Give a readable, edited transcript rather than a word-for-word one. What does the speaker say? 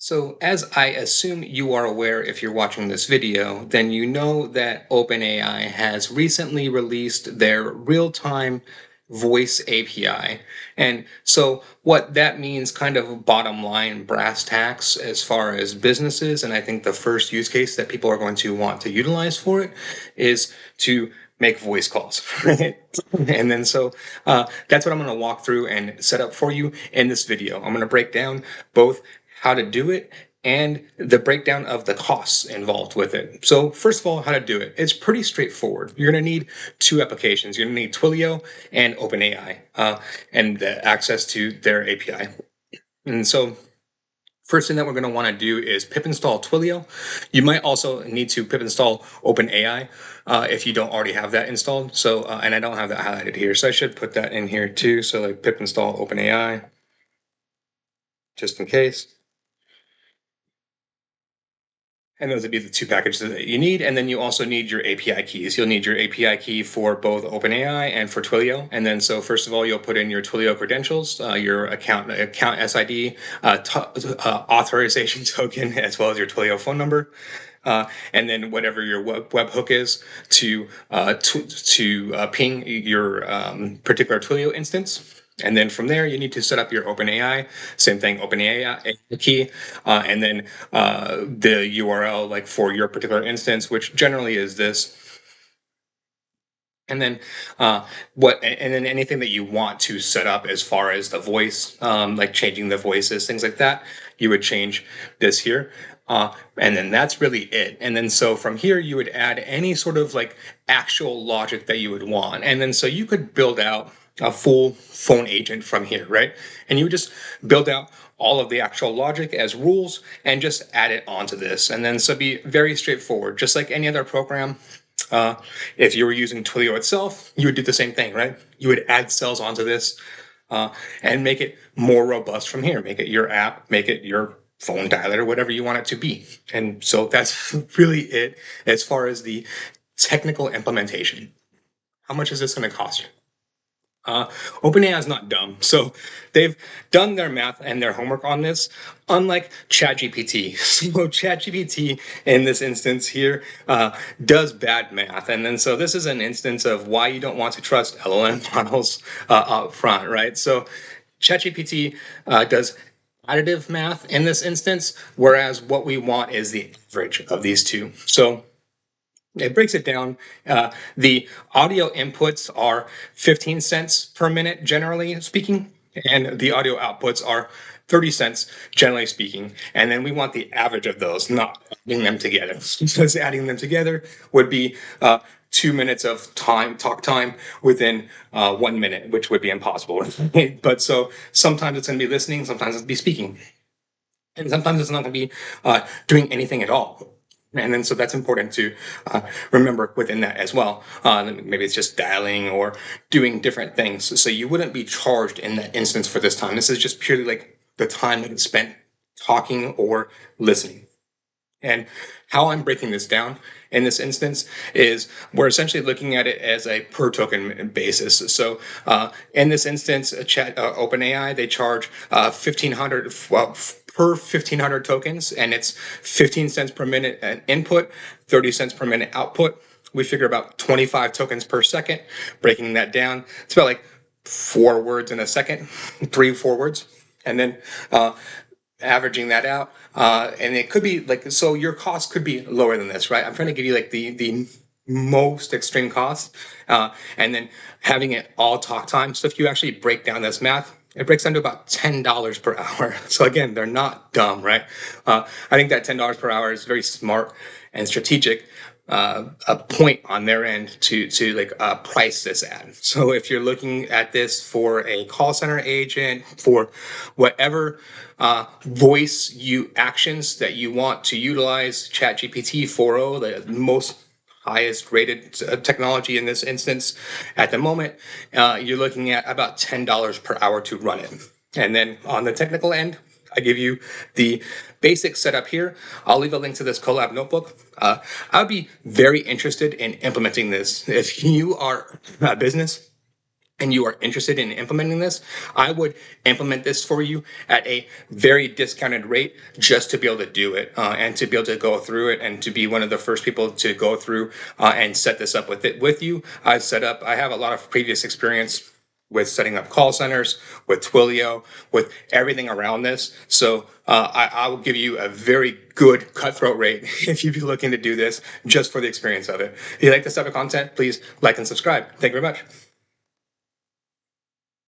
So, as I assume you are aware if you're watching this video, then you know that OpenAI has recently released their real-time voice API. And so what that means, kind of bottom line brass tacks as far as businesses, and I think the first use case that people are going to want to utilize for it is to make voice calls, right? And then that's what I'm going to walk through and set up for you in this video. I'm going to break down both how to do it and the breakdown of the costs involved with it. So first of all, how to do it. It's pretty straightforward. You're going to need two applications. You're going to need Twilio and OpenAI and the access to their API. And so first thing that we're going to want to do is pip install Twilio. You might also need to pip install OpenAI if you don't already have that installed. So, and I don't have that highlighted here, so I should put that in here too. So like pip install OpenAI, just in case. And those would be the two packages that you need. And then you also need your API keys. You'll need your API key for both OpenAI and for Twilio. And then so first of all, you'll put in your Twilio credentials, your account SID, authorization token, as well as your Twilio phone number. And then whatever your webhook is to ping your particular Twilio instance. And then from there, you need to set up your OpenAI. Same thing, OpenAI key, and then the URL like for your particular instance, which generally is this. And then and then anything that you want to set up as far as the voice, like changing the voices, things like that, you would change this here. And then that's really it. And then so from here, you would add any sort of like actual logic that you would want. And then so you could build out a full phone agent from here, right? And you would just build out all of the actual logic as rules and just add it onto this. And then so be very straightforward, just like any other program. If you were using Twilio itself, you would do the same thing, right? You would add cells onto this and make it more robust from here. Make it your app, make it your phone dialer, or whatever you want it to be. And so that's really it as far as the technical implementation. How much is this going to cost you? OpenAI is not dumb, so they've done their math and their homework on this, unlike ChatGPT. So ChatGPT in this instance here does bad math, and then so this is an instance of why you don't want to trust LLM models up front, right? So ChatGPT does additive math in this instance, whereas what we want is the average of these two. So it breaks it down. The audio inputs are 15 cents per minute, generally speaking, and the audio outputs are 30 cents, generally speaking. And then we want the average of those, not adding them together. Because adding them together would be 2 minutes of talk time within 1 minute, which would be impossible. But so sometimes it's going to be listening, sometimes it's be speaking, and sometimes it's not going to be doing anything at all. And then so that's important to remember within that as well. Maybe it's just dialing or doing different things. So you wouldn't be charged in that instance for this time. This is just purely like the time that is spent talking or listening. And how I'm breaking this down in this instance is we're essentially looking at it as a per token basis. So in this instance, OpenAI, they charge 1,500 per 1,500 tokens, and it's 15 cents per minute input, 30 cents per minute output. We figure about 25 tokens per second. Breaking that down, it's about like 4 words in a second, 3-4 words. And then averaging that out, and it could be like, so your cost could be lower than this, right? I'm trying to give you like the most extreme cost, and then having it all talk time. So if you actually break down this math, it breaks down to about $10 per hour. So again, they're not dumb, right? I think that $10 per hour is very smart and strategic. A point on their end to like price this at. So if you're looking at this for a call center agent, for whatever voice actions that you want to utilize ChatGPT 4.0, the most highest rated technology in this instance at the moment, you're looking at about $10 per hour to run it. And then on the technical end, I give you the basic setup here. I'll leave a link to this Colab notebook. I would be very interested in implementing this. If you are a business and you are interested in implementing this, I would implement this for you at a very discounted rate just to be able to do it and to be able to go through it and to be one of the first people to go through and set this up with you. I have a lot of previous experience with setting up call centers, with Twilio, with everything around this. So I will give you a very good cutthroat rate if you'd be looking to do this just for the experience of it. If you like this type of content, please like and subscribe. Thank you very much.